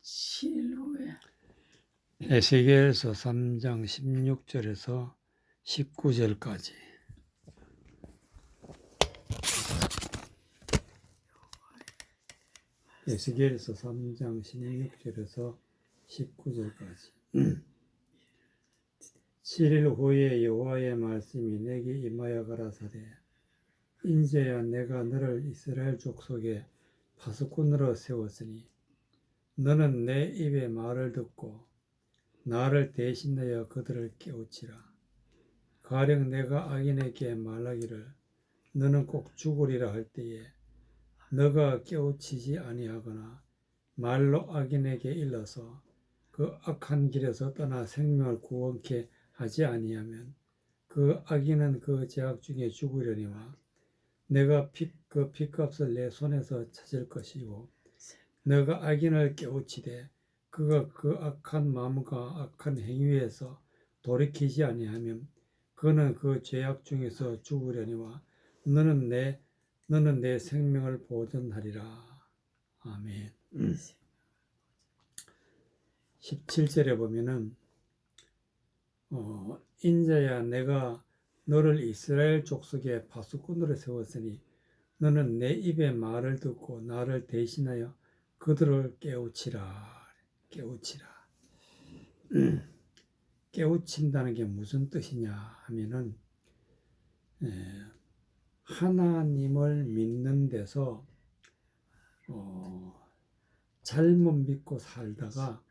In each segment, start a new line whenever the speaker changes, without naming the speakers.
7일 후에
에스겔서 3장 16절에서 19절까지. 에스겔서 3장 16절에서 19절까지. 7일 후에 여호와의 말씀이 내게 임하여 가라사대 인자야, 내가 너를 이스라엘 족속의 파수꾼으로 세웠으니 너는 내 입의 말을 듣고 나를 대신하여 그들을 깨우치라. 가령 내가 악인에게 말하기를 너는 꼭 죽으리라 할 때에 너가 깨우치지 아니하거나 말로 악인에게 일러서 그 악한 길에서 떠나 생명을 구원케 하지 아니하면 그 악인은 그 죄악 중에 죽으려니와 내가 그 핏값을 내 손에서 찾을 것이고 너가 악인을 깨우치되 그가 그 악한 마음과 악한 행위에서 돌이키지 아니하면 그는 그 죄악 중에서 죽으려니와 너는 내 생명을 보존하리라. 아멘. 17절에 보면은 인자야, 내가 너를 이스라엘 족속의 파수꾼으로 세웠으니 너는 내 입의 말을 듣고 나를 대신하여 그들을 깨우치라. 깨우친다는 게 무슨 뜻이냐 하면은 하나님을 믿는 데서 잘못 믿고 살다가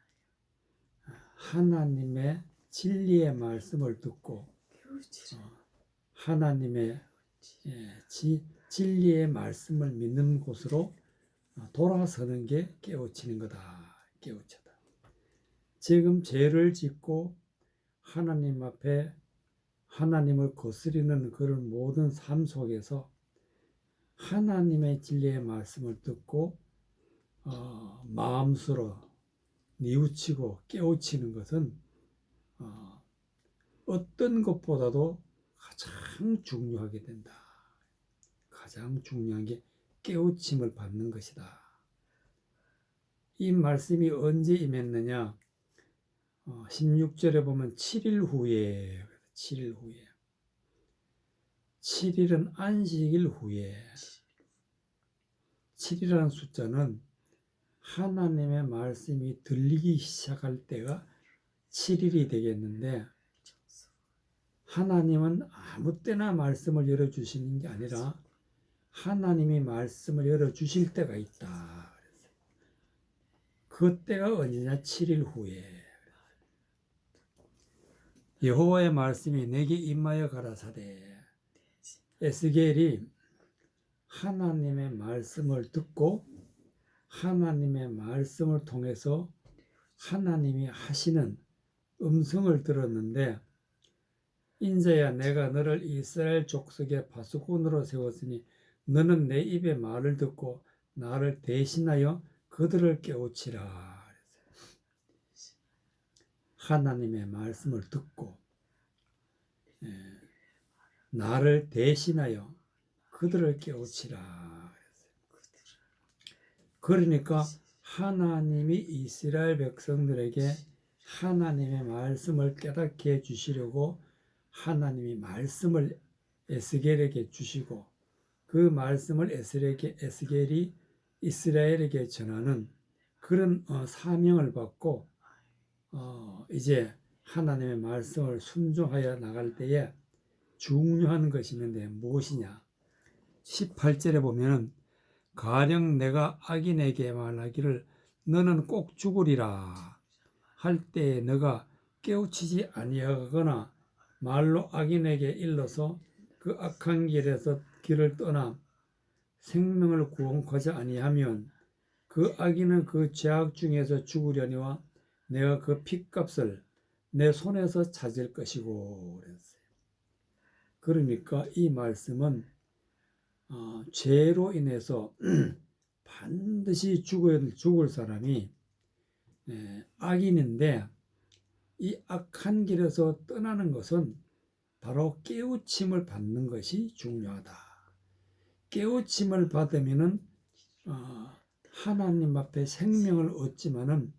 하나님의 진리의 말씀을 듣고 하나님의 진리의 말씀을 믿는 곳으로 돌아서는 게 깨우치는 거다. 깨우쳐다. 지금 죄를 짓고 하나님 앞에 하나님을 거스리는 그런 모든 삶 속에서 하나님의 진리의 말씀을 듣고 마음으로 뉘우치고 깨우치는 것은 어떤 것보다도 가장 중요하게 된다. 가장 중요한 게 깨우침을 받는 것이다. 이 말씀이 언제 임했느냐? 16절에 보면 7일 후에 7일은 안식일 후에 7이라는 숫자는 하나님의 말씀이 들리기 시작할 때가 7일이 되겠는데 하나님은 아무 때나 말씀을 열어주시는 게 아니라 하나님이 말씀을 열어주실 때가 있다. 그 때가 언제냐? 7일 후에 여호와의 말씀이 내게 임하여 가라사대 에스겔이 하나님의 말씀을 듣고 하나님의 말씀을 통해서 하나님이 하시는 음성을 들었는데 인자야, 내가 너를 이스라엘 족속의 파수꾼으로 세웠으니 너는 내 입의 말을 듣고 나를 대신하여 그들을 깨우치라. 하나님의 말씀을 듣고 나를 대신하여 그들을 깨우치라. 그러니까 하나님이 이스라엘 백성들에게 하나님의 말씀을 깨닫게 해주시려고 하나님이 말씀을 에스겔에게 주시고 그 말씀을 에스겔이 이스라엘에게 전하는 그런 사명을 받고 이제 하나님의 말씀을 순종하여 나갈 때에 중요한 것이 있는데 무엇이냐? 18절에 보면은 가령 내가 악인에게 말하기를 너는 꼭 죽으리라 할 때에 너가 깨우치지 아니하거나 말로 악인에게 일러서 그 악한 길을 떠나 생명을 구원하지 아니하면 그 악인은 그 죄악 중에서 죽으려니와 내가 그 핏값을 내 손에서 찾을 것이고 그랬어요. 그러니까 이 말씀은 죄로 인해서 반드시 죽을 사람이 악인인데 이 악한 길에서 떠나는 것은 바로 깨우침을 받는 것이 중요하다. 깨우침을 받으면은 하나님 앞에 생명을 얻지만은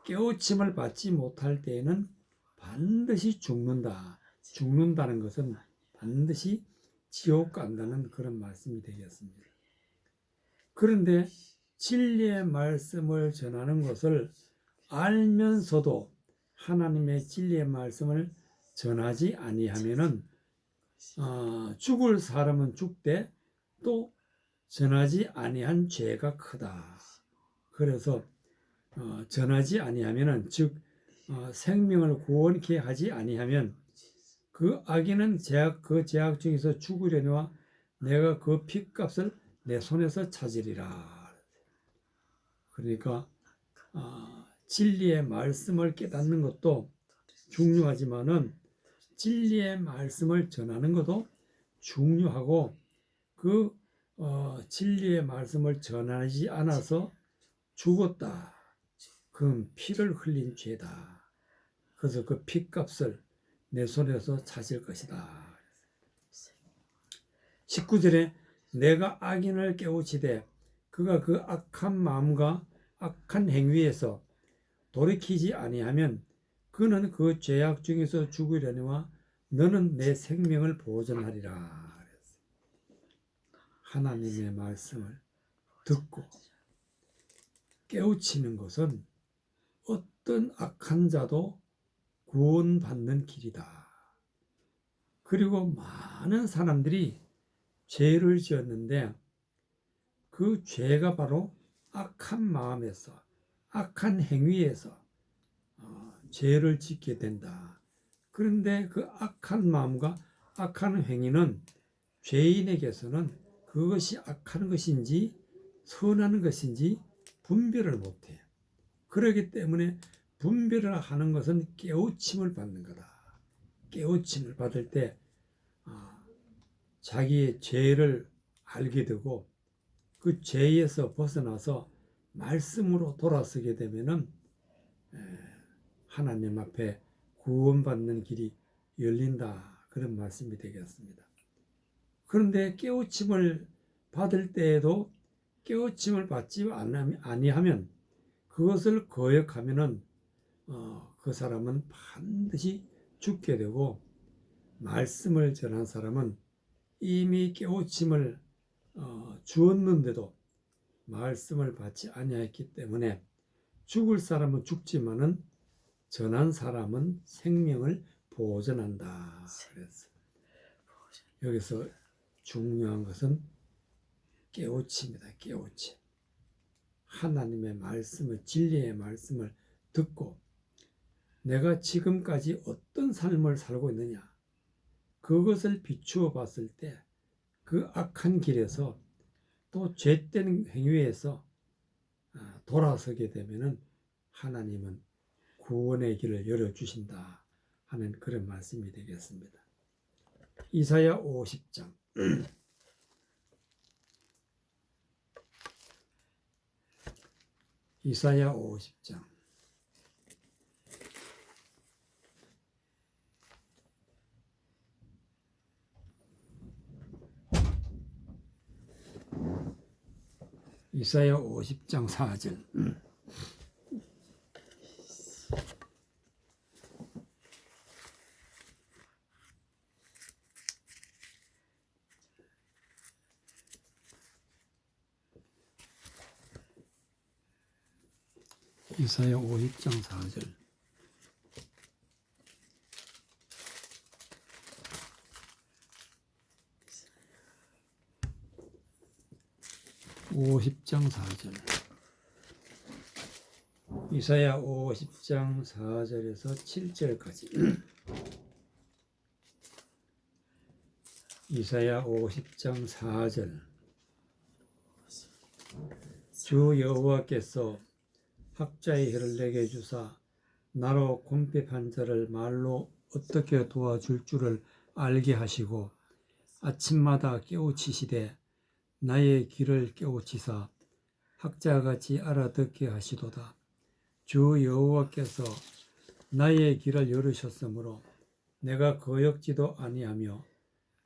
깨우침을 받지 못할 때에는 반드시 죽는다. 죽는다는 것은 반드시 지옥 간다는 그런 말씀이 되겠습니다. 그런데 진리의 말씀을 전하는 것을 알면서도 하나님의 진리의 말씀을 전하지 아니하면은 죽을 사람은 죽되 또 전하지 아니한 죄가 크다. 그래서 전하지 아니하면은 즉 생명을 구원케 하지 아니하면 그 악인은 그 죄악 중에서 죽으려니와 내가 그 핏값을 내 손에서 찾으리라. 그러니까 진리의 말씀을 깨닫는 것도 중요하지만은 진리의 말씀을 전하는 것도 중요하고 그 진리의 말씀을 전하지 않아서 죽었다. 그건 피를 흘린 죄다. 그래서 그 핏값을 내 손에서 찾을 것이다. 19절에 내가 악인을 깨우치되 그가 그 악한 마음과 악한 행위에서 돌이키지 아니하면 그는 그 죄악 중에서 죽으려니와 너는 내 생명을 보존하리라. 하나님의 말씀을 듣고 깨우치는 것은 어떤 악한 자도 구원받는 길이다. 그리고 많은 사람들이 죄를 지었는데 그 죄가 바로 악한 마음에서 악한 행위에서 죄를 짓게 된다. 그런데 그 악한 마음과 악한 행위는 죄인에게서는 그것이 악한 것인지 선한 것인지 분별을 못해. 그렇기 때문에 분별을 하는 것은 깨우침을 받는 거다. 깨우침을 받을 때 자기의 죄를 알게 되고 그 죄에서 벗어나서 말씀으로 돌아서게 되면은 하나님 앞에 구원받는 길이 열린다. 그런 말씀이 되겠습니다. 그런데 깨우침을 받을 때에도 깨우침을 받지 아니하면 그것을 거역하면은 그 사람은 반드시 죽게 되고 말씀을 전한 사람은 이미 깨우침을 주었는데도 말씀을 받지 아니했기 때문에 죽을 사람은 죽지만은 전한 사람은 생명을 보존한다. 그래서 여기서 중요한 것은 깨우침이다. 깨우침. 하나님의 말씀을 진리의 말씀을 듣고 내가 지금까지 어떤 삶을 살고 있느냐 그것을 비추어 봤을 때 그 악한 길에서 또 죄된 행위에서 돌아서게 되면은 하나님은 구원의 길을 열어주신다 하는 그런 말씀이 되겠습니다. 이사야 50장 이사야 50장 4절 이사야 50장 4절 50장 4절 이사야 50장 4절에서 7절까지 이사야 50장 4절 주 여호와께서 학자의 혀를 내게 주사 나로 궁핍한 자를 말로 어떻게 도와줄 줄을 알게 하시고 아침마다 깨우치시되 나의 길을 깨우치사 학자같이 알아듣게 하시도다. 주 여호와께서 나의 길을 열으셨으므로 내가 거역지도 아니하며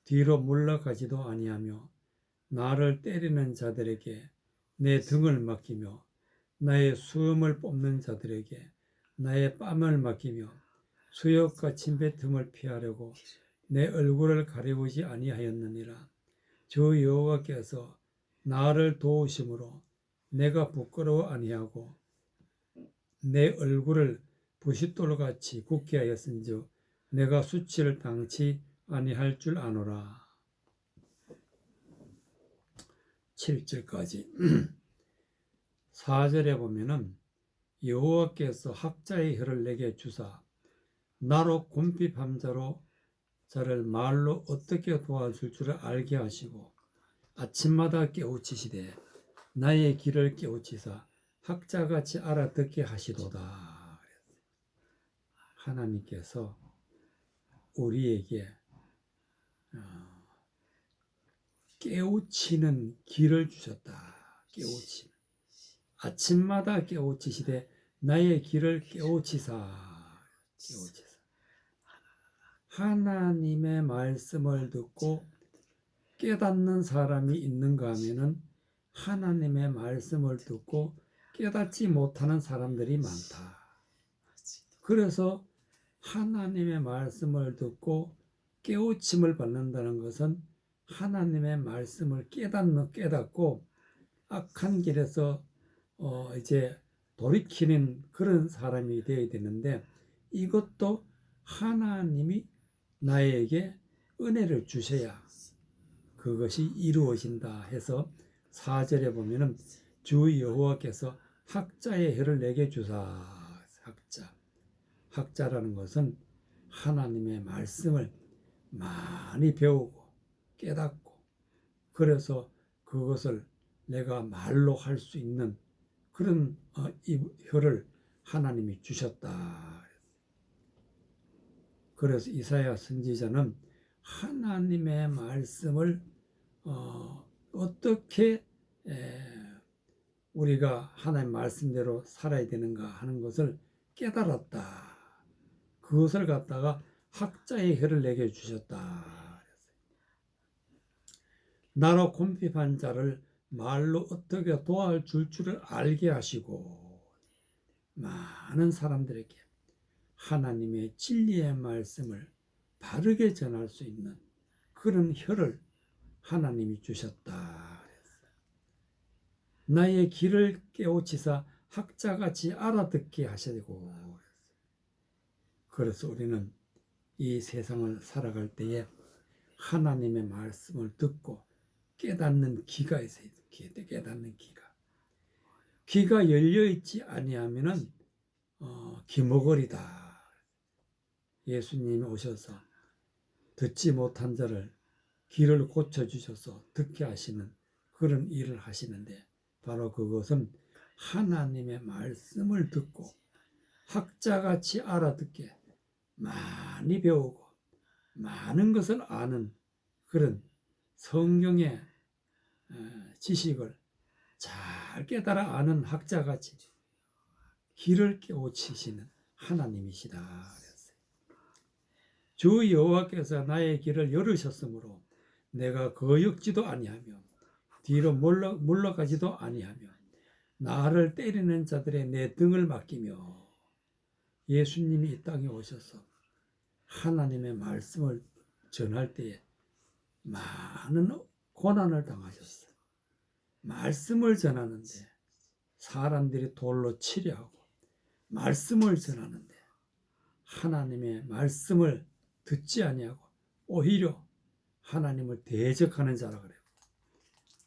뒤로 물러가지도 아니하며 나를 때리는 자들에게 내 등을 맡기며 나의 수음을 뽑는 자들에게 나의 뺨을 맡기며 수욕과 침뱉음을 피하려고 내 얼굴을 가리우지 아니하였느니라. 주 여호와께서 나를 도우심으로 내가 부끄러워 아니하고 내 얼굴을 부싯돌같이 굳게 하였은즉 내가 수치를 당치 아니할 줄 아노라. 7절까지 4절에 보면은 여호와께서 학자의 혀를 내게 주사 나로 궁핍한 자를 말로 어떻게 도와줄 줄을 알게 하시고 아침마다 깨우치시되 나의 길을 깨우치사 학자같이 알아듣게 하시도다. 하나님께서 우리에게 깨우치는 길을 주셨다. 깨우치는. 아침마다 깨우치시되 나의 길을 깨우치사. 하나님의 말씀을 듣고 깨닫는 사람이 있는가 하면은 하나님의 말씀을 듣고 깨닫지 못하는 사람들이 많다. 그래서 하나님의 말씀을 듣고 깨우침을 받는다는 것은 하나님의 말씀을 깨닫고 악한 길에서 이제 돌이키는 그런 사람이 되어야 되는데 이것도 하나님이 나에게 은혜를 주셔야 그것이 이루어진다 해서 4절에 보면은 주 여호와께서 학자의 혀를 내게 주사. 학자라는 것은 하나님의 말씀을 많이 배우고 깨닫고 그래서 그것을 내가 말로 할 수 있는 그런 이 혀를 하나님이 주셨다. 그래서 이사야 선지자는 하나님의 말씀을 어떻게 우리가 하나님 말씀대로 살아야 되는가 하는 것을 깨달았다. 그것을 갖다가 학자의 혀를 내게 주셨다. 나로 궁핍한 자를 말로 어떻게 도와줄 줄을 알게 하시고 많은 사람들에게 하나님의 진리의 말씀을 바르게 전할 수 있는 그런 혀를 하나님이 주셨다. 나의 길을 깨우치사 학자같이 알아듣게 하시고 그래서 우리는 이 세상을 살아갈 때에 하나님의 말씀을 듣고 깨닫는 귀가 있어야 돼. 깨닫는 귀가 열려있지 아니하면은 귀머거리다. 예수님이 오셔서 듣지 못한 자를 귀를 고쳐주셔서 듣게 하시는 그런 일을 하시는데 바로 그것은 하나님의 말씀을 듣고 학자같이 알아듣게 많이 배우고 많은 것을 아는 그런 성경의 지식을 잘 깨달아 아는 학자같이 길을 깨우치시는 하나님이시다. 주 여호와께서 나의 길을 열으셨으므로 내가 거역지도 아니하며 뒤로 물러가지도 아니하며 나를 때리는 자들의 내 등을 맡기며 예수님이 이 땅에 오셔서 하나님의 말씀을 전할 때에 많은 고난을 당하셨어요. 말씀을 전하는데 사람들이 돌로 치려 하고 말씀을 전하는데 하나님의 말씀을 듣지 아니하고 오히려 하나님을 대적하는 자라 그래요.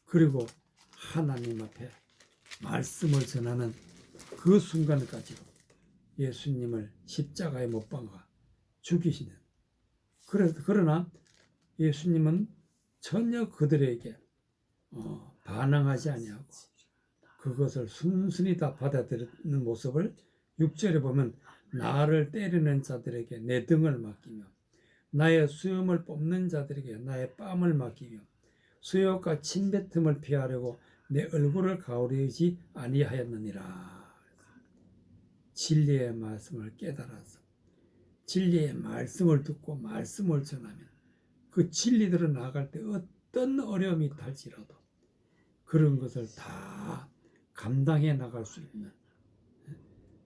그리고 하나님 앞에 말씀을 전하는 그 순간까지도 예수님을 십자가에 못 박아 죽이시는. 그러나 예수님은 전혀 그들에게 반항하지 아니하고 그것을 순순히 다 받아들이는 모습을 6절에 보면 나를 때리는 자들에게 내 등을 맡기며 나의 수염을 뽑는 자들에게 나의 뺨을 맡기며 수욕과 침뱉음을 피하려고 내 얼굴을 가리우지 아니하였느니라. 진리의 말씀을 깨달아서 진리의 말씀을 듣고 말씀을 전하면 그 진리들을 나아갈 때 어떤 어려움이 탈지라도 그런 것을 다 감당해 나갈 수 있는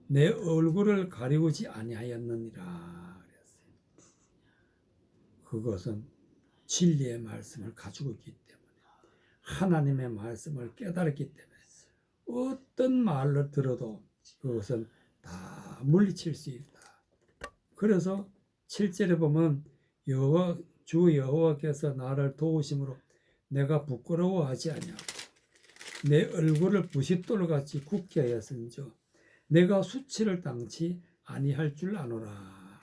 내 얼굴을 가리우지 아니하였느니라 그랬어요. 그것은 진리의 말씀을 가지고 있기 때문에, 하나님의 말씀을 깨달았기 때문에 어떤 말을 들어도 그것은 다 물리칠 수 있다. 그래서 7절에 보면 주 여호와께서 나를 도우심으로 내가 부끄러워하지 아니하고 내 얼굴을 부싯돌같이 굳게 하였은즉 내가 수치를 당치 아니할 줄 아노라.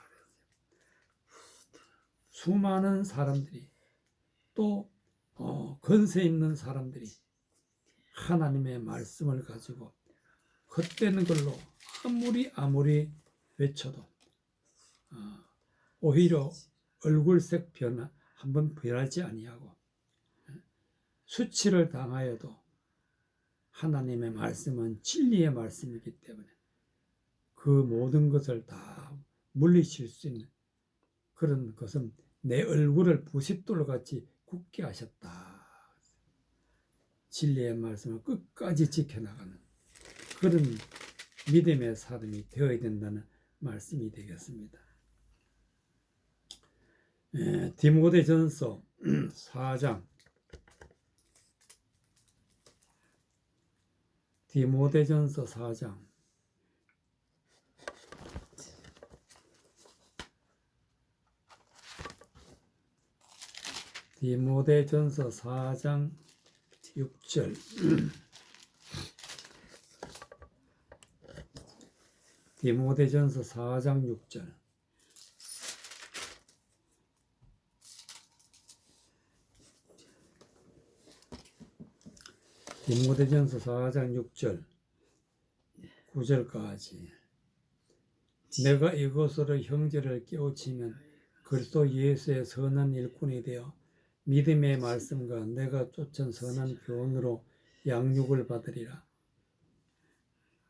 수많은 사람들이 또 권세 있는 사람들이 하나님의 말씀을 가지고 헛되는 걸로 아무리 외쳐도 오히려 얼굴색 한번 변하지 아니하고 수치를 당하여도 하나님의 말씀은 진리의 말씀이기 때문에 그 모든 것을 다 물리칠 수 있는 그런 것은 내 얼굴을 부싯돌같이 굳게 하셨다. 진리의 말씀을 끝까지 지켜나가는 그런 믿음의 사람이 되어야 된다는 말씀이 되겠습니다. 디모데전서 4장 디모데전서 4장 디모데전서 4장 6절 디모데전서 4장 6절 디모데전서 4장 6절 9절까지 내가 이것으로 형제를 깨우치면 그리스도 예수의 선한 일꾼이 되어 믿음의 말씀과 내가 쫓은 선한 교훈으로 양육을 받으리라.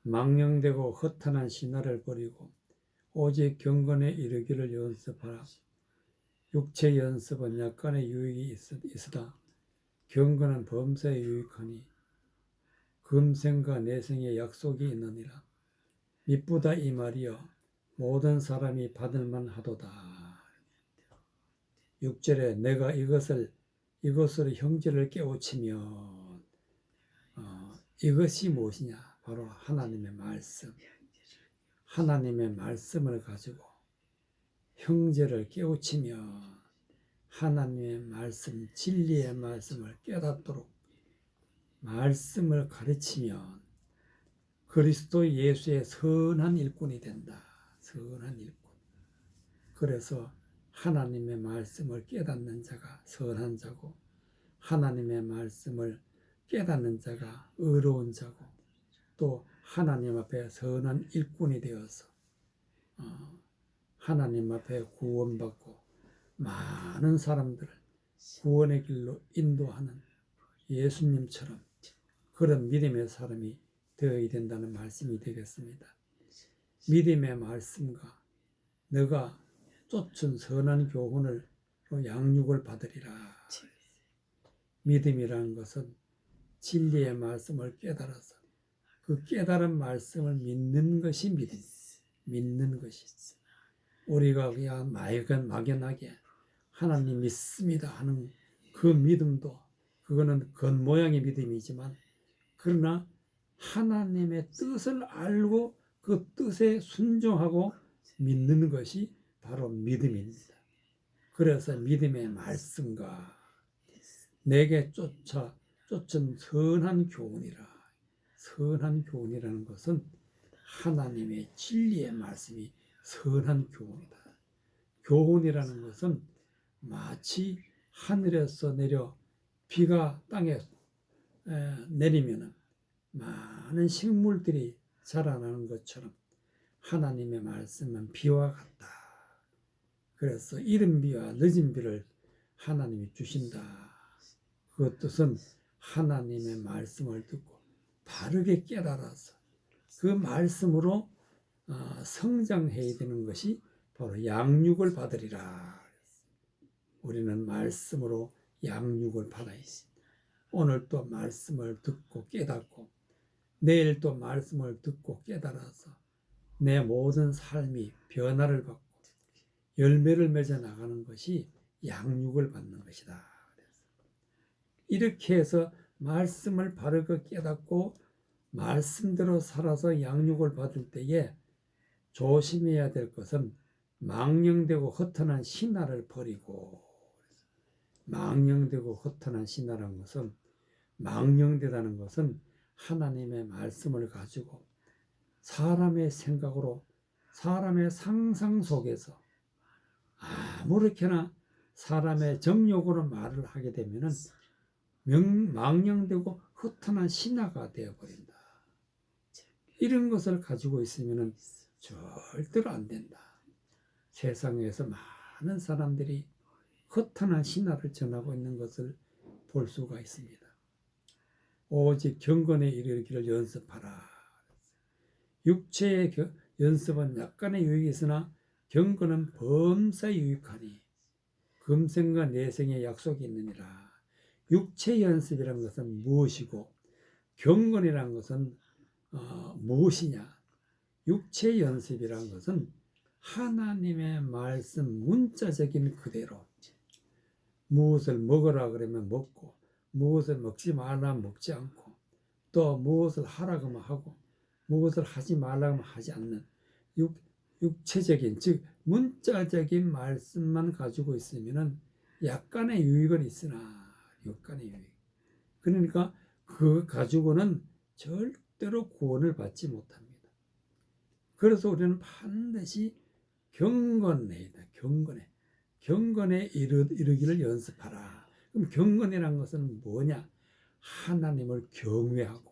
망령되고 허탄한 신화를 버리고 오직 경건에 이르기를 연습하라. 육체 연습은 약간의 유익이 있으나 경건은 범사에 유익하니 금생과 내생의 약속이 있느니라. 미쁘다 이 말이여 모든 사람이 받을 만하도다. 6절에 내가 이것으로 형제를 깨우치면 이것이 무엇이냐? 바로 하나님의 말씀. 하나님의 말씀을 가지고 형제를 깨우치면 하나님의 말씀, 진리의 말씀을 깨닫도록 말씀을 가르치면 그리스도 예수의 선한 일꾼이 된다. 선한 일꾼. 그래서 하나님의 말씀을 깨닫는 자가 선한 자고 하나님의 말씀을 깨닫는 자가 의로운 자고 또 하나님 앞에 선한 일꾼이 되어서 하나님 앞에 구원받고 많은 사람들을 구원의 길로 인도하는 예수님처럼 그런 믿음의 사람이 되어야 된다는 말씀이 되겠습니다. 믿음의 말씀과 너가 쫓은 선한 교훈을 양육을 받으리라. 믿음이라는 것은 진리의 말씀을 깨달아서 그 깨달은 말씀을 믿는 것이 믿음. 믿는 것이. 우리가 그냥 막연하게 하나님 믿습니다 하는 그 믿음도 그거는 겉모양의 믿음이지만 그러나 하나님의 뜻을 알고 그 뜻에 순종하고 믿는 것이 바로 믿음입니다. 그래서 믿음의 말씀과 내게 쫓은 선한 교훈이라. 선한 교훈이라는 것은 하나님의 진리의 말씀이 선한 교훈이다. 교훈이라는 것은 마치 하늘에서 내려 비가 땅에 내리면 많은 식물들이 자라나는 것처럼 하나님의 말씀은 비와 같다. 그래서 이른 비와 늦은 비를 하나님이 주신다. 그 뜻은 하나님의 말씀을 듣고 바르게 깨달아서 그 말씀으로 성장해야 되는 것이 바로 양육을 받으리라. 우리는 말씀으로 양육을 받아야지. 오늘 또 말씀을 듣고 깨닫고 내일 또 말씀을 듣고 깨달아서 내 모든 삶이 변화를 받고 열매를 맺어 나가는 것이 양육을 받는 것이다. 이렇게 해서 말씀을 바르게 깨닫고 말씀대로 살아서 양육을 받을 때에 조심해야 될 것은 망령되고 허탄한 신화를 버리고, 망령되고 허탄한 신화라는 것은, 망령되다는 것은 하나님의 말씀을 가지고 사람의 생각으로, 사람의 상상 속에서 아무렇게나 사람의 정욕으로 말을 하게 되면은 망령되고 허탄한 신화가 되어버린다. 이런 것을 가지고 있으면은 절대로 안 된다. 세상에서 많은 사람들이 허탄한 신화를 전하고 있는 것을 볼 수가 있습니다. 오직 경건에 이르기를 연습하라. 육체의 연습은 약간의 유익이 있으나 경건은 범사에 유익하니 금생과 내생의 약속이 있느니라. 육체 연습이라는 것은 무엇이고 경건이라는 것은 무엇이냐? 육체 연습이라는 것은 하나님의 말씀 문자적인 그대로 무엇을 먹으라 그러면 먹고 무엇을 먹지 말라 먹지 않고 또 무엇을 하라고 하면 하고 무엇을 하지 말라고 하면 하지 않는 육체적인 즉 문자적인 말씀만 가지고 있으면은 약간의 유익은 있으나 약간의 유익. 그러니까 그 가지고는 절대로 구원을 받지 못합니다. 그래서 우리는 반드시 경건에 이르기를 연습하라. 그럼 경건이라는 것은 뭐냐? 하나님을 경외하고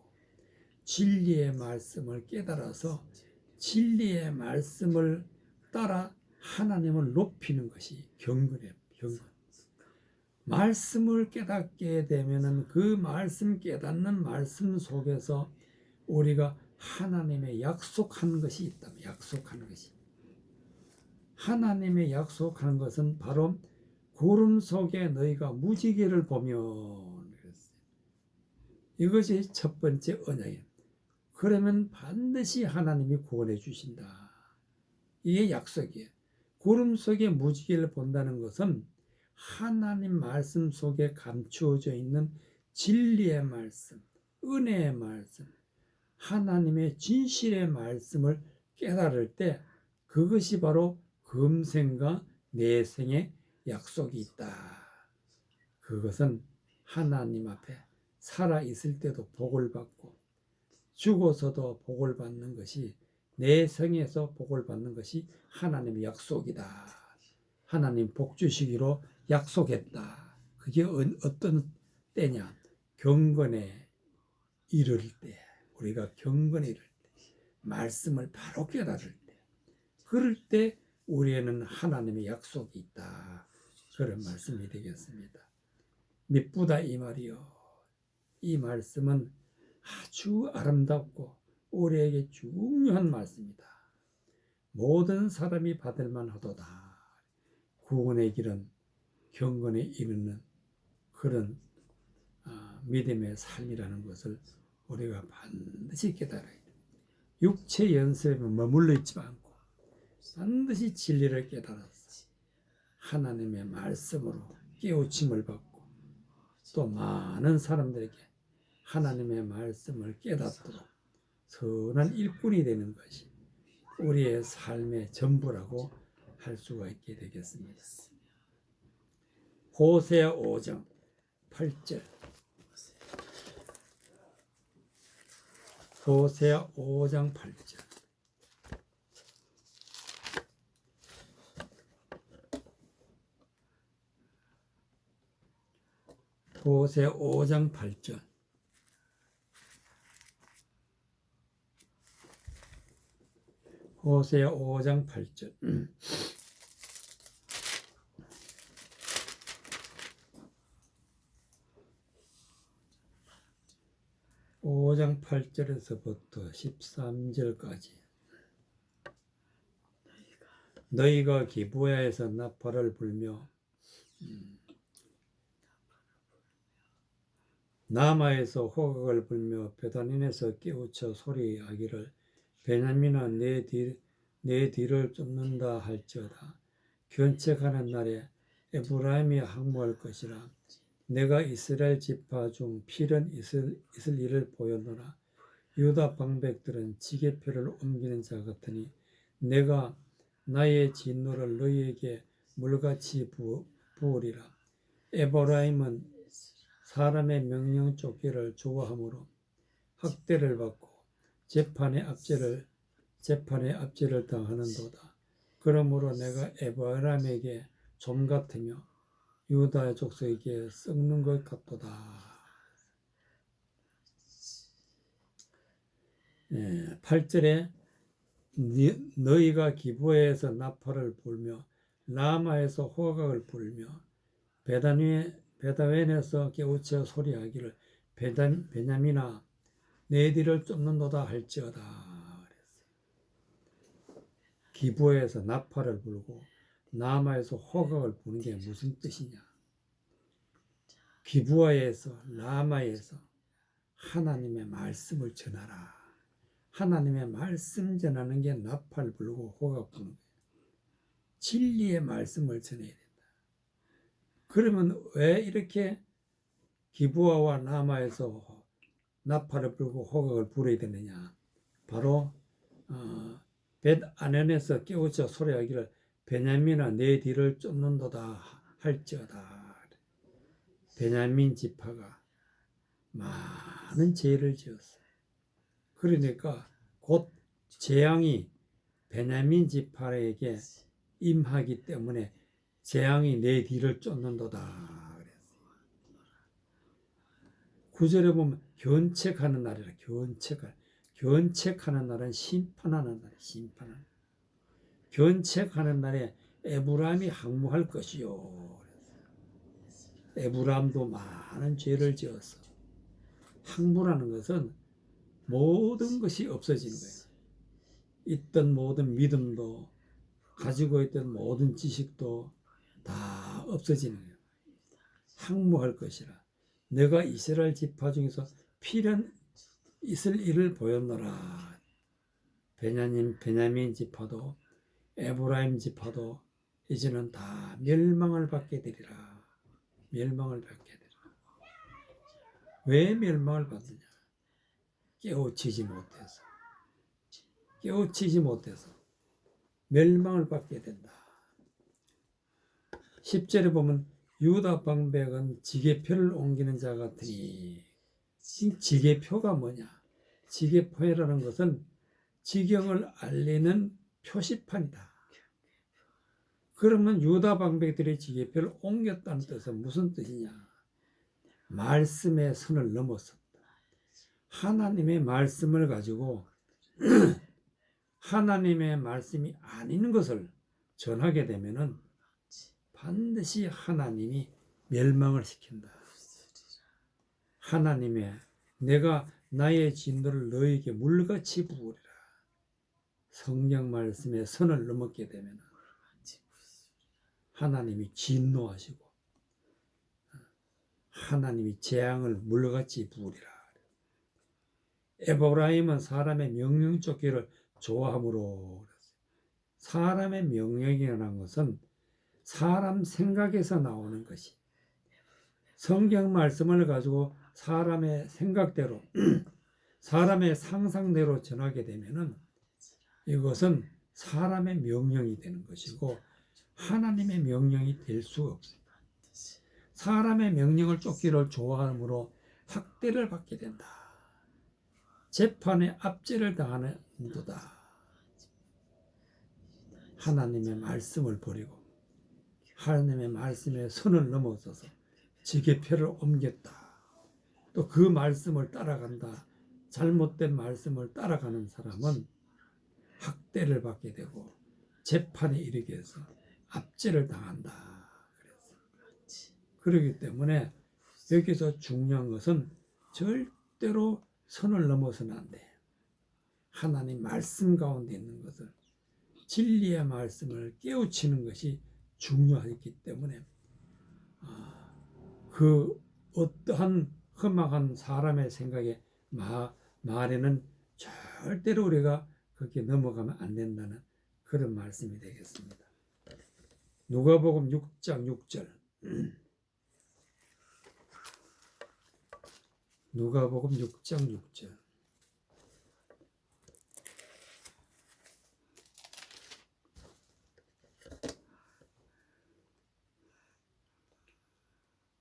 진리의 말씀을 깨달아서 진리의 말씀을 따라 하나님을 높이는 것이 경건이에요. 경건. 말씀을 깨닫게 되면은 그 말씀 깨닫는 말씀 속에서 우리가 하나님의 약속한 것이 있다면 약속하는 것이 하나님의 약속하는 것은 바로 구름 속에 너희가 무지개를 보면 이것이 첫 번째 언약이에요. 그러면 반드시 하나님이 구원해 주신다. 이게 약속이에요. 구름 속에 무지개를 본다는 것은 하나님 말씀 속에 감추어져 있는 진리의 말씀, 은혜의 말씀, 하나님의 진실의 말씀을 깨달을 때 그것이 바로 금생과 내생의 약속이 있다. 그것은 하나님 앞에 살아있을 때도 복을 받고 죽어서도 복을 받는 것이 내생에서 복을 받는 것이 하나님의 약속이다. 하나님 복 주시기로 약속했다. 그게 어떤 때냐? 경건에 이를 때, 우리가 경건에 이를 때, 말씀을 바로 깨달을 때, 그럴 때 우리에는 하나님의 약속이 있다. 그런 말씀이 되겠습니다. 미쁘다 이 말이요. 이 말씀은 아주 아름답고 우리에게 중요한 말씀이다. 모든 사람이 받을 만하도다. 구원의 길은 경건에 이르는 그런 믿음의 삶이라는 것을 우리가 반드시 깨달아야 돼. 육체 연습에 머물러 있지 않고 반드시 진리를 깨달아서 하나님의 말씀으로 깨우침을 받고 또 많은 사람들에게 하나님의 말씀을 깨닫도록 선한 일꾼이 되는 것이 우리의 삶의 전부라고 할 수가 있게 되겠습니다. 호세아 5장 8절 호세아 5장 8절 호세아 5장 8절 호세아 5장 8절 5장 8절에서부터 13절까지 너희가 기브야에서 나팔을 불며 라마에서 호각을 불며 베다닌에서 깨우쳐 소리하기를 베냐민아 내 뒤를 쫓는다 할지어다. 견책하는 날에 에브라임이 항모할 것이라. 내가 이스라엘 지파 중 필연 있을 일을 보였노라. 유다 방백들은 지게표를 옮기는 자 같으니 내가 나의 진노를 너희에게 물같이 부으리라. 에브라임은 사람의 명령 쫓기를 좋아하므로 학대를 받고 재판의 압제를 당하는도다. 그러므로 내가 에브라임에게 좀 같으며 유다 족속에게 썩는 것 같도다. 8절에 너희가 기브에서 나팔을 불며 라마에서 호각을 불며 베다웬에서 깨우쳐 소리하기를 베냐민아 내 뒤를 쫓는도다 할지어다. 기브에서 나팔을 불고 라마에서 호각을 부는 게 무슨 뜻이냐? 기브아에서 라마에서 하나님의 말씀을 전하라. 하나님의 말씀 전하는 게 나팔 불고 호각 부는 거예요. 진리의 말씀을 전해야 된다. 그러면 왜 이렇게 기브아와 라마에서 나팔을 불고 호각을 불어야 되느냐? 바로 벳아넨에서 깨우쳐 소리하기를 베냐민아 내 뒤를 쫓는도다 할지어다. 베냐민 지파가 많은 죄를 지었어요. 그러니까 곧 재앙이 베냐민 지파에게 임하기 때문에 재앙이 내 뒤를 쫓는도다. 9절에 보면 견책하는 날이라. 견책하는 날은 심판하는 날이야. 심판하는. 견책하는 날에 에브라임이 항모할 것이요. 에브라임도 많은 죄를 지었어. 항모라는 것은 모든 것이 없어지는 거예요. 있던 모든 믿음도 가지고 있던 모든 지식도 다 없어지는 거예요. 항모할 것이라. 내가 이스라엘 지파 중에서 필연 있을 일을 보였노라. 베냐민 지파도 에브라임 지파도 이제는 다 멸망을 받게 되리라. 멸망을 받게 되리라. 왜 멸망을 받느냐? 깨우치지 못해서 멸망을 받게 된다. 10절에 보면 유다 방백은 지게표를 옮기는 자 같으니, 지게표가 뭐냐? 지게표라는 것은 지경을 알리는 표시판이다. 그러면 유다 방백들이 지게표를 옮겼다는 뜻은 무슨 뜻이냐? 말씀의 선을 넘었었다. 하나님의 말씀을 가지고 하나님의 말씀이 아닌 것을 전하게 되면은 반드시 하나님이 멸망을 시킨다. 하나님의 내가 나의 진노를 너에게 물같이 부으리라. 성경 말씀의 선을 넘었게 되면 하나님이 진노하시고 하나님이 재앙을 물같이 부으리라. 에브라임은 사람의 명령 쫓기를 좋아함으로. 사람의 명령이라는 것은 사람 생각에서 나오는 것이, 성경 말씀을 가지고 사람의 생각대로 사람의 상상대로 전하게 되면은 이것은 사람의 명령이 되는 것이고 하나님의 명령이 될 수가 없어요. 사람의 명령을 쫓기를 좋아함으로 학대를 받게 된다. 재판에 압제를 당하는도다. 하나님의 말씀을 버리고 하나님의 말씀에 선을 넘어서서 지게표를 옮겼다. 또 그 말씀을 따라간다. 잘못된 말씀을 따라가는 사람은 학대를 받게 되고 재판에 이르게 해서 압제를 당한다. 그렇기 때문에 여기서 중요한 것은 절대로 선을 넘어서는 안 돼. 하나님 말씀 가운데 있는 것을, 진리의 말씀을 깨우치는 것이 중요하기 때문에 그 어떠한 험악한 사람의 생각에 말에는 절대로 우리가 거기에 넘어가면 안 된다는 그런 말씀이 되겠습니다. 누가복음 6장 6절. 누가복음 6장 6절.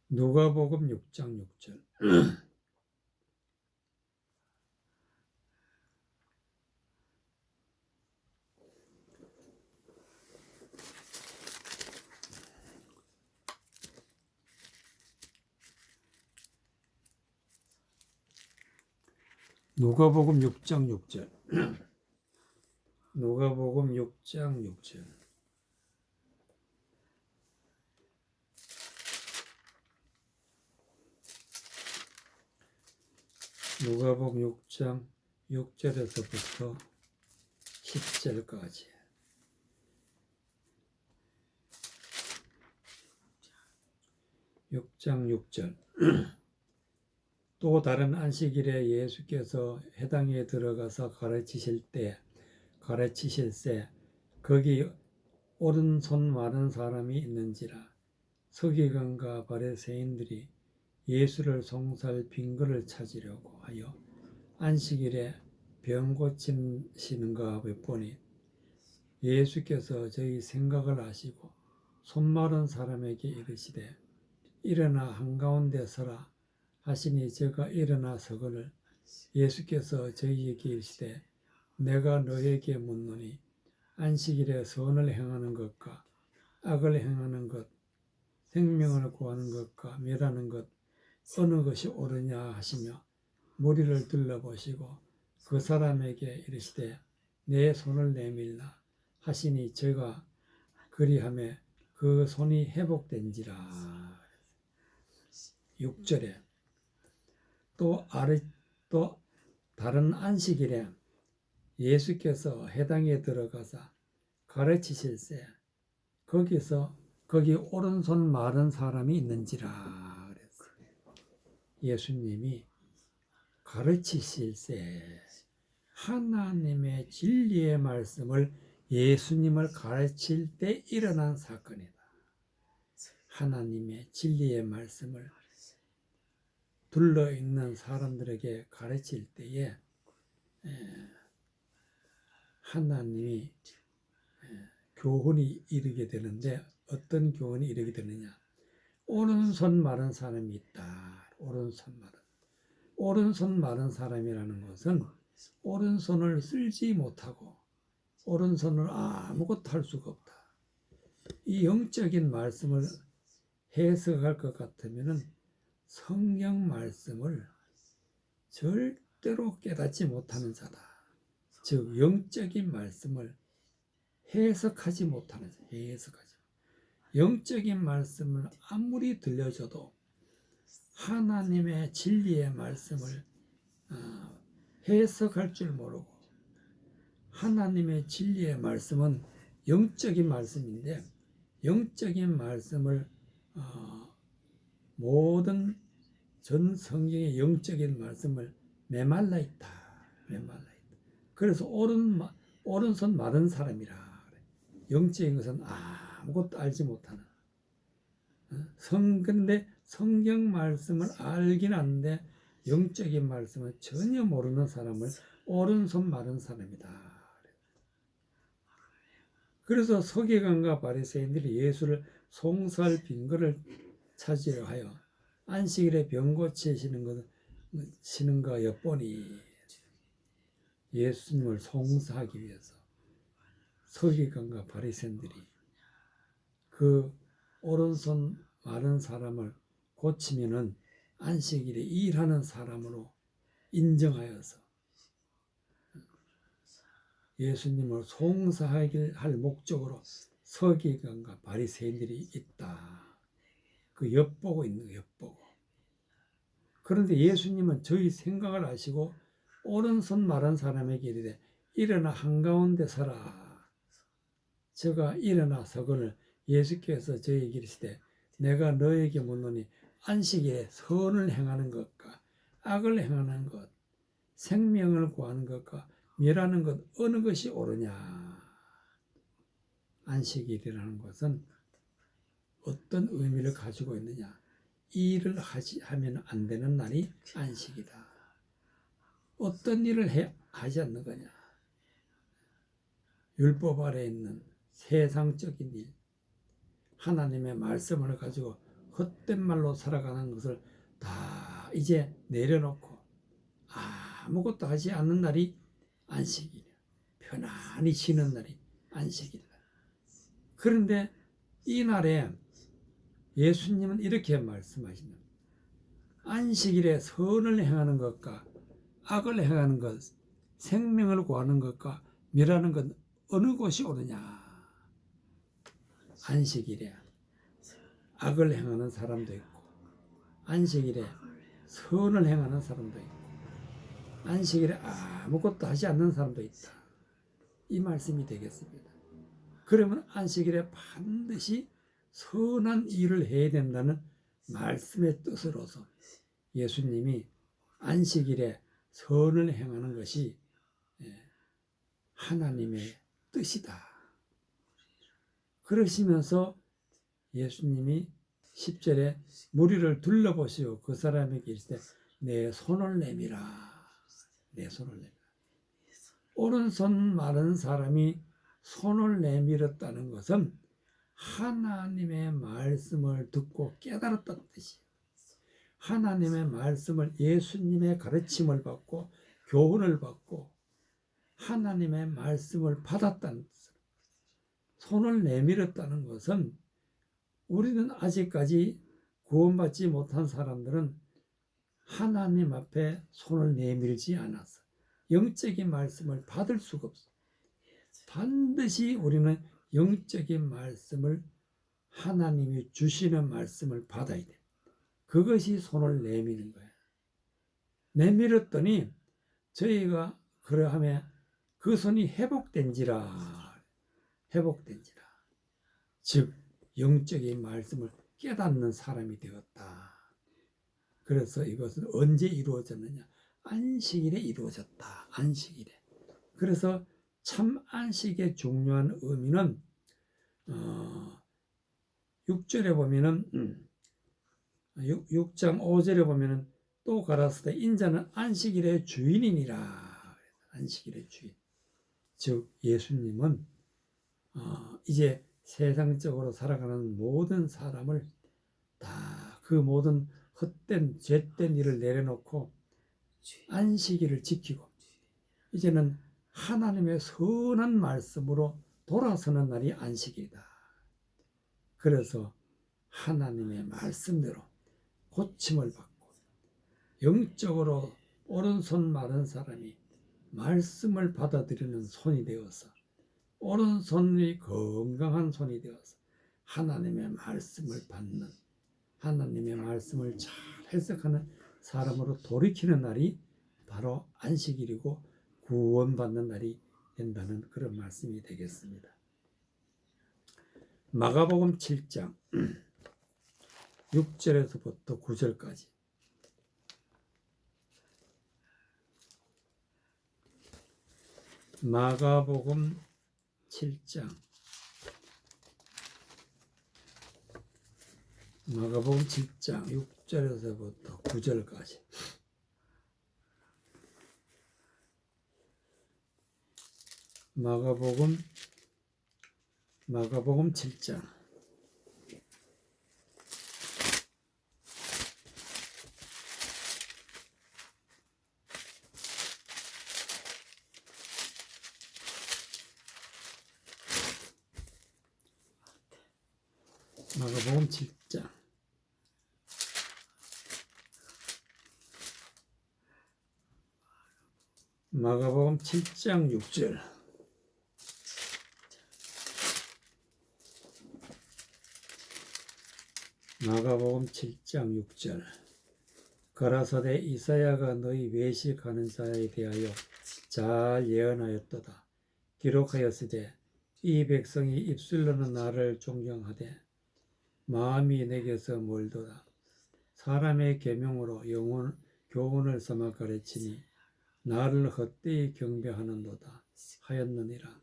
누가복음 6장 6절. 누가복음 6장 6절. 누가복음 6장 6절. 누가복음 6장 6절에서부터 10절까지. (6장 6절) 또 다른 안식일에 예수께서 회당에 들어가서 가르치실세 거기 오른손 많은 사람이 있는지라. 서기관과 바리새인들이 예수를 송살 빈거를 찾으려고 하여 안식일에 병 고치시는가 보니 예수께서 저희 생각을 아시고 손 마른 사람에게 이르시되 일어나 한가운데 서라 하시니 저가 일어나 서거늘 예수께서 저희에게 이르시되 내가 너에게 묻노니 안식일에 선을 행하는 것과 악을 행하는 것 생명을 구하는 것과 멸하는 것 어느 것이 옳으냐 하시며 무리를 둘러보시고 그 사람에게 이르시되 내 손을 내밀라 하시니 저가 그리하매 그 손이 회복된지라. 6절에 또 다른 안식일에 예수께서 회당에 들어가사 가르치실세 거기 오른손 마른 사람이 있는지라. 예수님이 가르치실세 하나님의 진리의 말씀을 예수님을 가르칠 때 일어난 사건이다. 하나님의 진리의 말씀을 둘러있는 사람들에게 가르칠 때에 하나님이 교훈이 이르게 되는데 어떤 교훈이 이르게 되느냐. 오른손 마른 사람이 있다. 오른손 마른 사람이라는 것은 오른손을 쓸지 못하고 오른손을 아무것도 할 수가 없다. 이 영적인 말씀을 해석할 것 같으면 성경 말씀을 절대로 깨닫지 못하는 자다. 즉 영적인 말씀을 해석하지 못하는 자. 영적인 말씀을 아무리 들려줘도 하나님의 진리의 말씀을 해석할 줄 모르고 하나님의 진리의 말씀은 영적인 말씀인데 영적인 말씀을 모든 전 성경의 영적인 말씀을 메말라 있다. 그래서 오른손 마른 사람이라. 영적인 것은 아무것도 알지 못하는. 근데 성경 말씀을 알긴 하는데 영적인 말씀을 전혀 모르는 사람을 오른손 마른 사람이다. 그래서 서기관과 바리새인들이 예수를 송살 빈거를 찾으려 하여 안식일에 병 고치시는가 엿보니 예수님을 송사하기 위해서 서기관과 바리새인들이 그 오른손 마른 사람을 고치면은 안식일에 일하는 사람으로 인정하여서 예수님을 송사하길 할 목적으로 서기관과 바리새인들이 있다. 그 엿보고 있는 거 엿보고. 그런데 예수님은 저희 생각을 아시고 오른손 마른 사람에게 이르되 일어나 한가운데 서라. 저가 일어나 서거늘 예수께서 저에게 이르시되 내가 너에게 묻노니 안식일에 선을 행하는 것과 악을 행하는 것 생명을 구하는 것과 멸하는 것 어느 것이 옳으냐. 안식일이라는 것은 어떤 의미를 가지고 있느냐. 이 일을 하면 안 되는 날이 안식이다. 어떤 일을 하지 않는 거냐. 율법 아래에 있는 세상적인 일, 하나님의 말씀을 가지고 헛된 말로 살아가는 것을 다 이제 내려놓고 아무것도 하지 않는 날이 안식이다. 편안히 쉬는 날이 안식이다. 그런데 이 날에 예수님은 이렇게 말씀하십니다. 안식일에 선을 행하는 것과 악을 행하는 것, 생명을 구하는 것과 멸하는 것 어느 것이 옳으냐. 안식일에 악을 행하는 사람도 있고 안식일에 선을 행하는 사람도 있고 안식일에 아무것도 하지 않는 사람도 있다. 이 말씀이 되겠습니다. 그러면 안식일에 반드시 선한 일을 해야 된다는 말씀의 뜻으로서 예수님이 안식일에 선을 행하는 것이 하나님의 뜻이다. 그러시면서 예수님이 10절에 무리를 둘러보시고 그 사람에게 이르시되 내 손을 내밀어. 내 손을 내밀어. 오른손 마른 사람이 손을 내밀었다는 것은 하나님의 말씀을 듣고 깨달았다는 뜻이에요. 하나님의 말씀을 예수님의 가르침을 받고 교훈을 받고 하나님의 말씀을 받았다는 뜻이에요. 손을 내밀었다는 것은 우리는 아직까지 구원받지 못한 사람들은 하나님 앞에 손을 내밀지 않았어. 영적인 말씀을 받을 수가 없어. 반드시 우리는 영적인 말씀을 하나님이 주시는 말씀을 받아야 돼. 그것이 손을 내미는 거야. 내밀었더니 저희가 그러하면 그 손이 회복된지라. 회복된지라. 즉 영적인 말씀을 깨닫는 사람이 되었다. 그래서 이것은 언제 이루어졌느냐? 안식일에 이루어졌다. 안식일에. 그래서 참 안식의 중요한 의미는 6절에 보면은 6장 5절에 보면은 또 가라사대 인자는 안식일의 주인이니라. 안식일의 주인. 즉 예수님은 이제 세상적으로 살아가는 모든 사람을 다 그 모든 헛된 죄된 일을 내려놓고 안식일을 지키고 이제는 하나님의 선한 말씀으로 돌아서는 날이 안식이다. 그래서 하나님의 말씀대로 고침을 받고 영적으로 오른손 마른 사람이 말씀을 받아들이는 손이 되어서 오른손이 건강한 손이 되어서 하나님의 말씀을 받는 하나님의 말씀을 잘 해석하는 사람으로 돌이키는 날이 바로 안식일이고 구원받는 날이 된다는 그런 말씀이 되겠습니다. 마가복음 7장 6절에서부터 9절까지 마가복음 7장 6절에서부터 9절까지 마가복음 7장 마가복음 7장 마가복음 7장 6절 마가복음 7장 6절 가라사대 이사야가 너희 외식하는 자에 대하여 잘 예언하였도다. 기록하였으되 이 백성이 입술로는 나를 존경하되 마음이 내게서 멀도다. 사람의 계명으로 교훈을 삼아 가르치니 나를 헛되이 경배하는도다 하였느니라.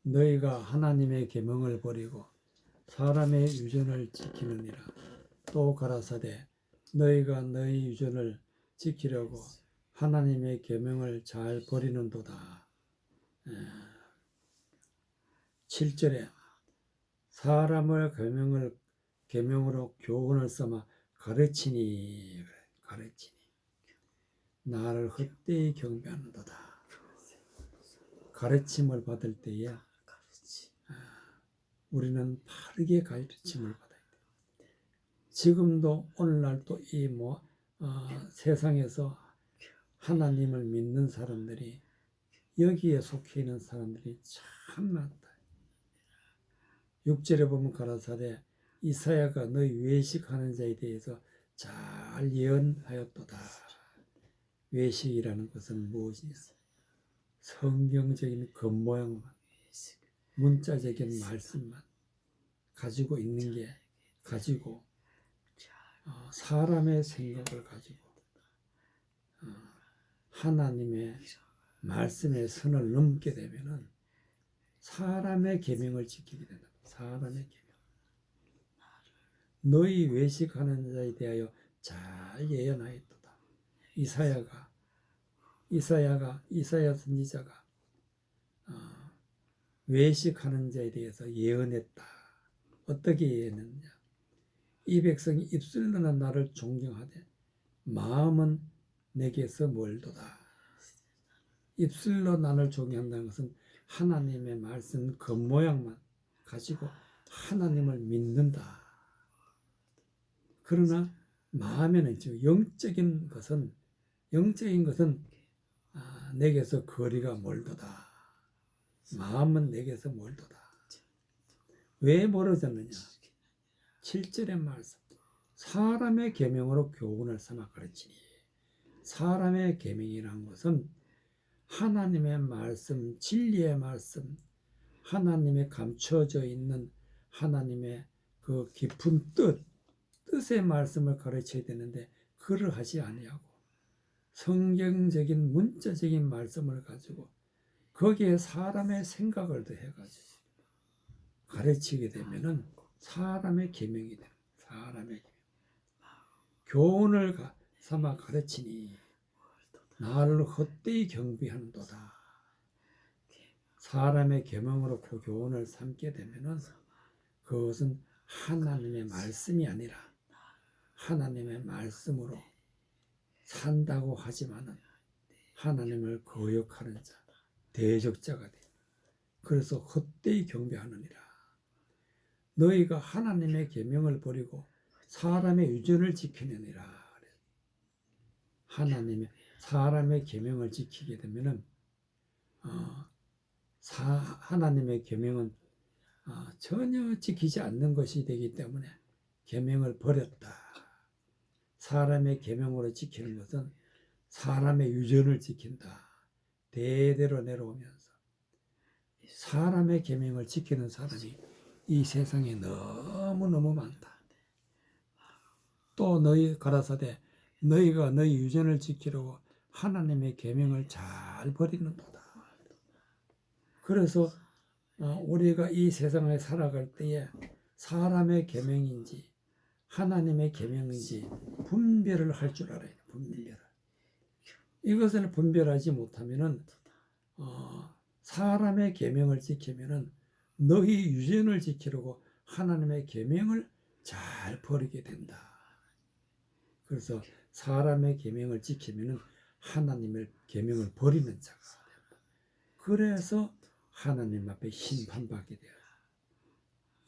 너희가 하나님의 계명을 버리고 사람의 유전을 지키느니라. 또 가라사대 너희가 너희 유전을 지키려고 하나님의 계명을 잘 버리는도다. 7절에 사람을 계명으로 교훈을 삼아 가르치니 나를 헛되이 경배하는도다. 가르침을 받을 때에 우리는 바르게 가르침을 받아야 돼요. 지금도 오늘날도 이 세상에서 하나님을 믿는 사람들이 여기에 속해 있는 사람들이 참 많다. 6절에 보면 가라사대 이사야가 너희 외식하는 자에 대해서 잘 예언하였도다. 외식이라는 것은 무엇이냐? 성경적인 겉모양만, 문자적인 말씀만 가지고 있는 게 가지고 사람의 생각을 가지고 하나님의 말씀의 선을 넘게 되면은 사람의 계명을 지키게 된다. 사람의 계명. 너희 외식하는 자에 대하여 잘 예언하였도다. 이사야 선지자가 외식하는 자에 대해서 예언했다. 어떻게 예언했느냐? 이 백성이 입술로는 나를 존경하되 마음은 내게서 멀도다. 입술로 나를 존경한다는 것은 하나님의 말씀 겉모양만 가지고 하나님을 믿는다. 그러나 마음에는 영적인 것은 내게서 거리가 멀도다. 마음은 내게서 멀도다. 왜 멀어졌느냐? 7절의 말씀. 사람의 계명으로 교훈을 삼아 가르치니. 사람의 계명이란 것은 하나님의 말씀, 진리의 말씀, 하나님의 감춰져 있는 하나님의 그 깊은 뜻의 말씀을 가르쳐야 되는데 그를 하지 아니하고 성경적인 문자적인 말씀을 가지고 거기에 사람의 생각을 더해가지고 가르치게 되면은 사람의 계명이 됩니다. 사람의 계명. 교훈을 삼아 가르치니 나를 헛되이 경배하는도다. 사람의 계명으로 그 교훈을 삼게 되면은 그것은 하나님의 말씀이 아니라 하나님의 말씀으로 산다고 하지만은 하나님을 거역하는 자, 대적자가 돼. 그래서 헛되이 경배하느니라. 너희가 하나님의 계명을 버리고 사람의 유전을 지키느니라. 사람의 계명을 지키게 되면은 하나님의 계명은 전혀 지키지 않는 것이 되기 때문에 계명을 버렸다. 사람의 계명으로 지키는 것은 사람의 유전을 지킨다. 대대로 내려오면서 사람의 계명을 지키는 사람이 이 세상에 너무너무 많다. 또 너희 가라사대 너희가 너희 유전을 지키려고 하나님의 계명을 잘 버리는도다. 그래서 우리가 이 세상에 살아갈 때에 사람의 계명인지 하나님의 계명인지 분별을 할 줄 알아야 돼. 분별을. 이것을 분별하지 못하면은 사람의 계명을 지키면은 너희 유전을 지키려고 하나님의 계명을 잘 버리게 된다. 그래서 사람의 계명을 지키면은 하나님의 계명을 버리는 자가 된다. 그래서 하나님 앞에 심판받게 돼요.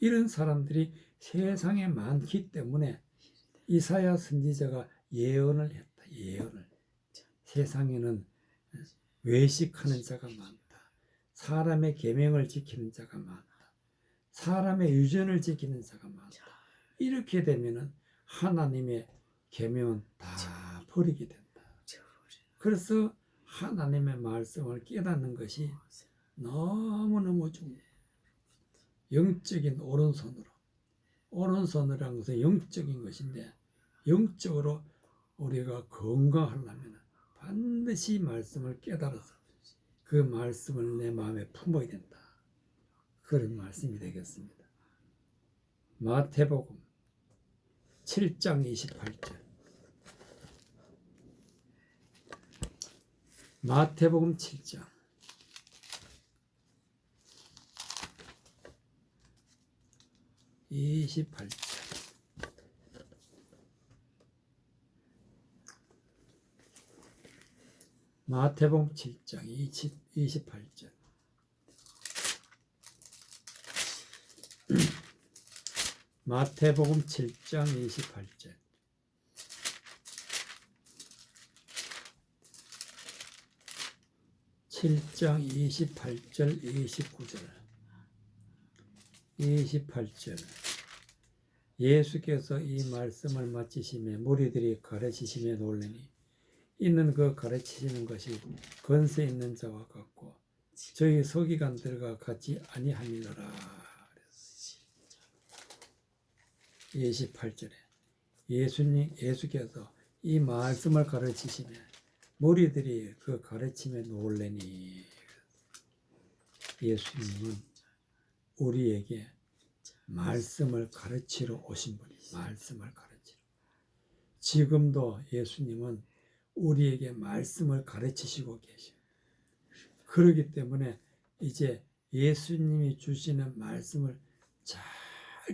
이런 사람들이 세상에 많기 때문에 이사야 선지자가 예언을 했다. 예언을. 세상에는 외식하는 자가 많다. 사람의 계명을 지키는 자가 많다. 사람의 유전을 지키는 자가 많다. 이렇게 되면은 하나님의 계명은 다 버리게 된다. 그래서 하나님의 말씀을 깨닫는 것이 너무너무 중요해요. 영적인 오른손으로. 오른손이라는 것은 영적인 것인데 영적으로 우리가 건강하려면 반드시 말씀을 깨달아서 그 말씀을 내 마음에 품어야 된다. 그런 말씀이 되겠습니다. 마태복음 7장 28절. 마태복음 7장 28절. 마태복음 7장 28절. 마태복음 7장 28절. (7장 28절) 29절. 28절. 예수께서 이 말씀을 마치시며 무리들이 가르치시며 놀라니 이는 그 가르치시는 것이 권세 있는 자와 같고 저희 서기관들과 같이 아니함이더라. 28절에 예수께서 이 말씀을 가르치시며 무리들이 그 가르침에 놀라니, 예수님은 우리에게 말씀을 가르치러 오신 분이 말씀을 가르치러. 지금도 예수님은 우리에게 말씀을 가르치시고 계셔요. 그렇기 때문에 이제 예수님이 주시는 말씀을 잘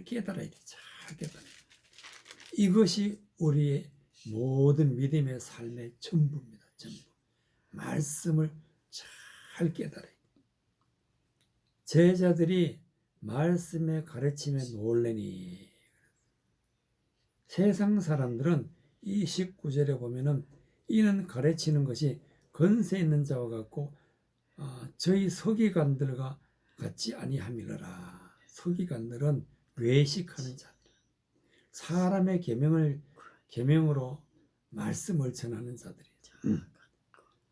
깨달아야 돼. 잘 깨달아야 돼. 이것이 우리의 모든 믿음의 삶의 전부입니다. 전부. 말씀을 잘 깨달아야 돼. 제자들이 말씀의 가르침에 놀라니. 세상 사람들은 이 19절에 보면은 이는 가르치는 것이 권세 있는 자와 같고 저희 서기관들과 같지 아니함이더라. 서기관들은 외식하는 자들, 사람의 계명으로 말씀을 전하는 자들이죠.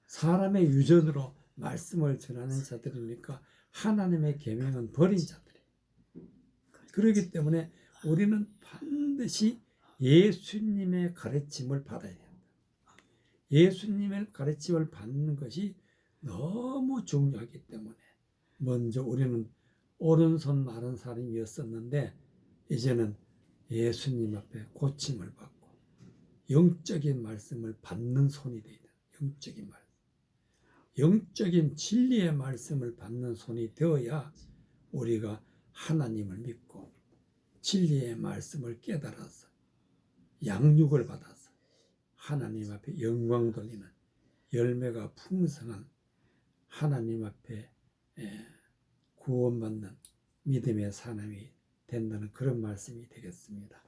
사람의 유전으로 말씀을 전하는 자들이니까 하나님의 계명은 버린 자들이에요. 그렇기 때문에 우리는 반드시 예수님의 가르침을 받아야 된다. 예수님의 가르침을 받는 것이 너무 중요하기 때문에 먼저 우리는 오른손 마른 사람이었었는데 이제는 예수님 앞에 고침을 받고 영적인 말씀을 받는 손이 되어야 된다. 영적인 말씀. 영적인 진리의 말씀을 받는 손이 되어야 우리가 하나님을 믿고 진리의 말씀을 깨달아서 양육을 받아서 하나님 앞에 영광 돌리는 열매가 풍성한 하나님 앞에 구원받는 믿음의 사람이 된다는 그런 말씀이 되겠습니다.